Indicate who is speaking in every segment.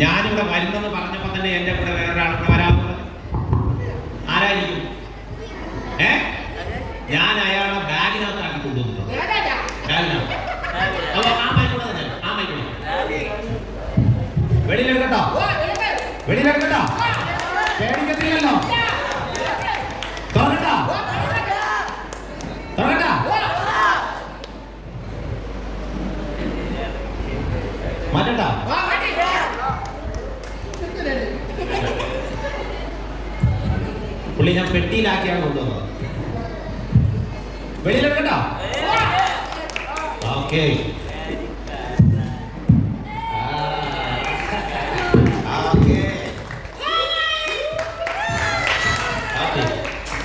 Speaker 1: ഞാനിവിടെ വരുന്നെന്ന് പറഞ്ഞപ്പോ തന്നെ എന്റെ കൂടെ വേറൊരാൾ വരാറുള്ളത് ആരായിരിക്കും? ഞാൻ അയാളെ ബാഗിനകത്താക്കി കൊണ്ടുവന്നിട്ടുണ്ട്. ബാഗിനകത്ത് അപ്പൊ ആ മൈക്കൂടെ തന്നെ ആ മൈക്കൂടെ വെളിയിലെടുക്കട്ടോ, വെളിയിലെടുക്കട്ടോ, പേടിക്കത്തില്ലല്ലോ. തുറക്കട്ടാ, തുറക്കട്ടാ, മാറ്റട്ടാ. പുള്ളി ഞാൻ പെട്ടിയിലാക്കിയാണ് കൊണ്ടുവന്നത്. വെളിയിലെടുക്കട്ടോ. ഓക്കെ,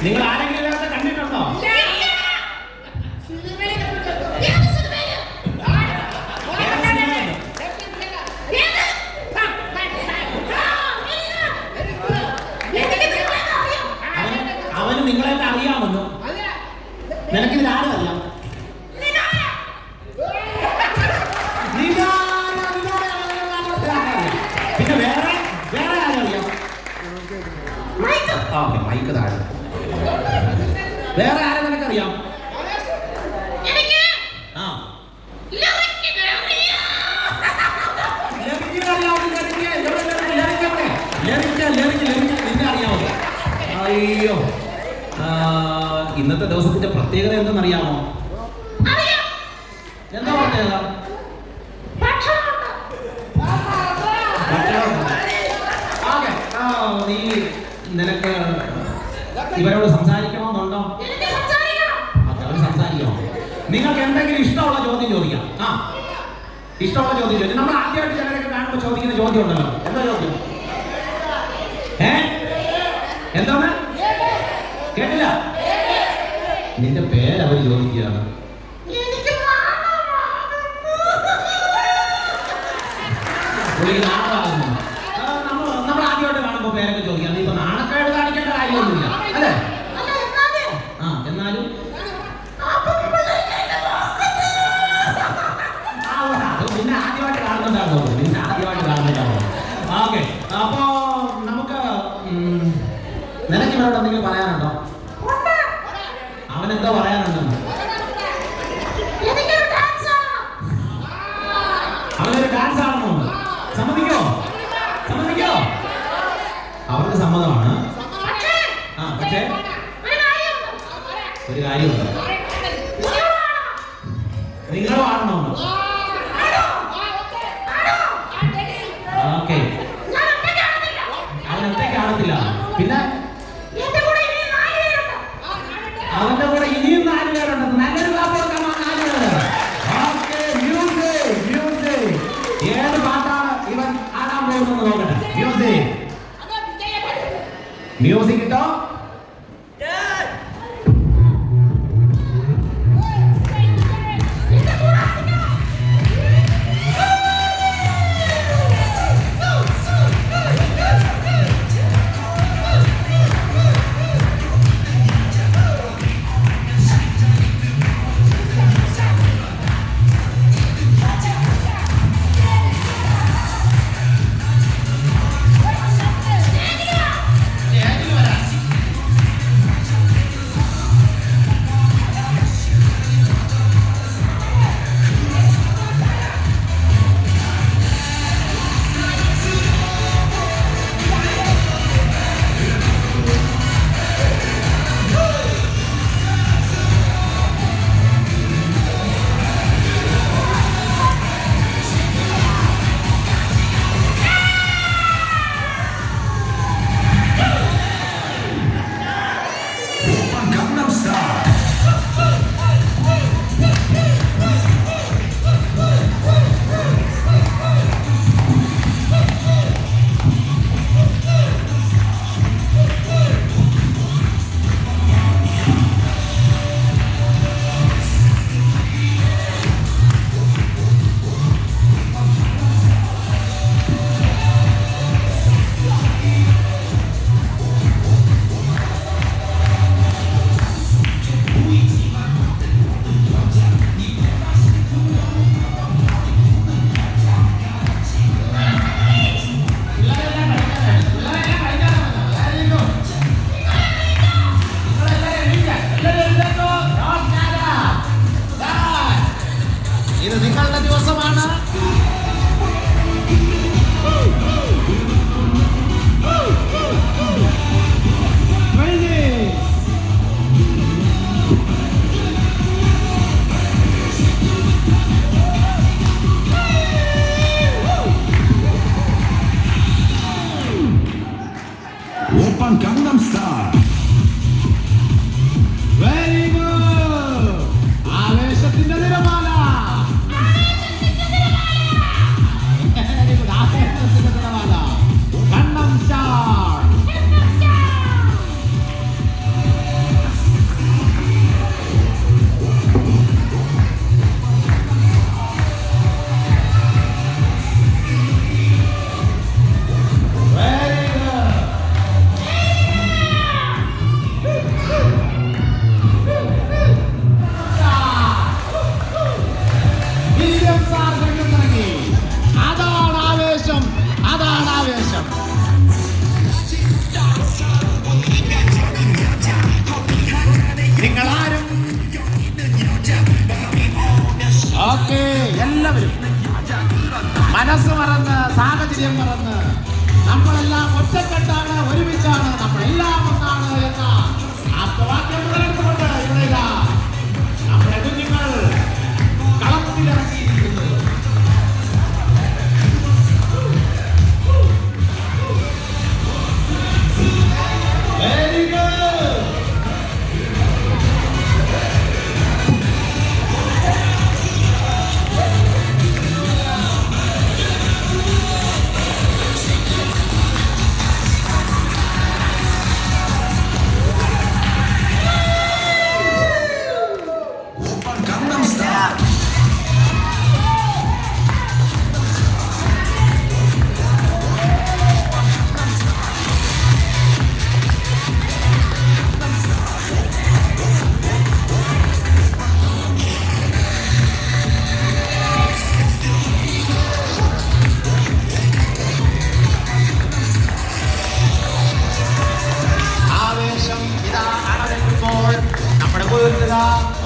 Speaker 1: നിങ്ങൾ ആരെങ്കിലും ഇതിനകത്ത് കണ്ടിട്ടുണ്ടോ? അവന് നിങ്ങളെ അറിയാമെന്നോ? നിനക്കിതിൽ ആരും അറിയാം? പിന്നെ വേറെ വേറെ ആരും അറിയാം? മൈക്ക് താഴെ. വേറെ ആരെ നിനക്കറിയാം? അയ്യോ, ഇന്നത്തെ ദിവസത്തിന്റെ പ്രത്യേകത എന്തെന്നറിയാമോ? എന്താ പ്രത്യേകത? നീ നിനക്ക് ഇവരോട് സംസാരിക്കണമെന്നുണ്ടോ? അവര് സംസാരിക്കണോ? നിങ്ങൾക്ക് എന്തെങ്കിലും ഇഷ്ടമുള്ള ചോദ്യം ചോദിക്കാം. ഇഷ്ടമുള്ള ചോദ്യം ചോദിക്കാം. നമ്മൾ ആദ്യമായിട്ട് ചിലരൊക്കെ കാണുമ്പോൾ ചോദിക്കുന്ന ചോദ്യം ഉണ്ടല്ലോ. എന്താ ചോദ്യം? എന്താണ്? കേട്ടില്ല? നിന്റെ പേരവര് ചോദിക്കുകയാണ്. നമ്മൾ ആദ്യമായിട്ട് കാണുമ്പോ പേരൊക്കെ ചോദിക്കാം. നീ ഇപ്പൊ നാണക്കേട് കാണിക്കേണ്ട കാര്യമൊന്നുമില്ല അല്ലേ? എന്നാലും നിന്നെ ആദ്യമായിട്ട് കാണുന്നുണ്ടാകുമോ? നിന്നെ ആദ്യമായിട്ട് കാണുന്നുണ്ടാകുമോ? ഓക്കെ, അപ്പോ നമുക്ക് നിനക്ക് ഇവരോട് എന്തെങ്കിലും പറയാനുണ്ടോ? അവനെന്തോ പറയാനുണ്ടെന്ന്. അവനൊരു ഡാൻസ് ആണെന്നുണ്ട്. സമ്മതിക്കോ? സമ്മതിക്കോ? അവർക്ക് സമ്മതമാണ്. പക്ഷേ ഒരു കാര്യമുണ്ട്. നിങ്ങൾ ആടണമെന്ന്. ഓക്കെ, അവനൊറ്റ കാണത്തില്ല. പിന്നെ അവന്റെ കൂടെ ഇനിയും 4 പേരുണ്ടെന്ന്. നല്ലൊരു പാപ്പൊക്കെ 4 പേര്. Okay, music music. ഏത് പാട്ടാണ് ഇവൻ ആടാൻ പോകുന്നത് നോക്കട്ടെ. മ്യൂസിക് മ്യൂസിക് കിട്ടോ?
Speaker 2: ദാരിദ്ര്യം മറന്ന് നമ്മളെല്ലാം ഒറ്റക്കെട്ടാണ്, ഒരുമിച്ചാണ്, നമ്മളെല്ലാം ഒന്നാണ് എന്ന ആപ്തവാക്യം മുതലെടുത്തുകൊണ്ട് ഇവിടെ നമ്മുടെ കുഞ്ഞുങ്ങൾ കളത്തിലിറങ്ങിയിരിക്കുന്നത്.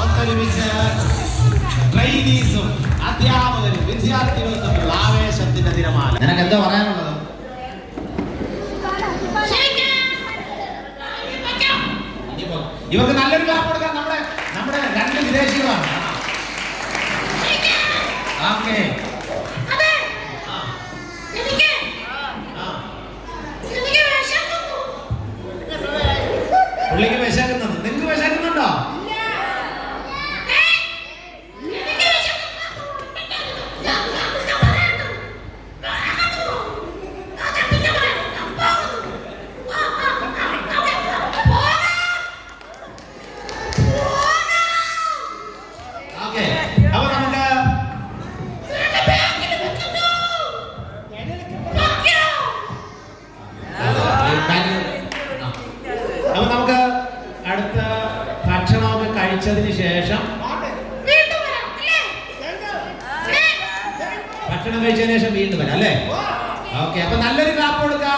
Speaker 2: ഒത്തൊരുമിച്ച് ട്രെയിനീസും അധ്യാപകരും വിദ്യാർത്ഥികളും തമ്മിലുള്ള ആവേശത്തിന്റെ തിരമാല. നിനക്ക് എന്താ പറയാനുള്ളത്? ഇവർക്ക് നല്ലൊരു ക്ലാപ്പ് കൊടുക്കാൻ നമ്മുടെ രണ്ട് വിദേശികളാണ്. ഓക്കെ, പുള്ളിക്ക് വിശക്കുന്നത്. നിങ്ങൾക്ക് വിശക്കുന്നുണ്ടോ? അപ്പൊ നമുക്ക് അടുത്ത ഭക്ഷണമൊക്കെ കഴിച്ചതിന് ശേഷം വീണ്ടും വരാം അല്ലേ? ഓക്കെ, അപ്പൊ നല്ലൊരു ക്ലാപ്പ് കൊടുക്കാം.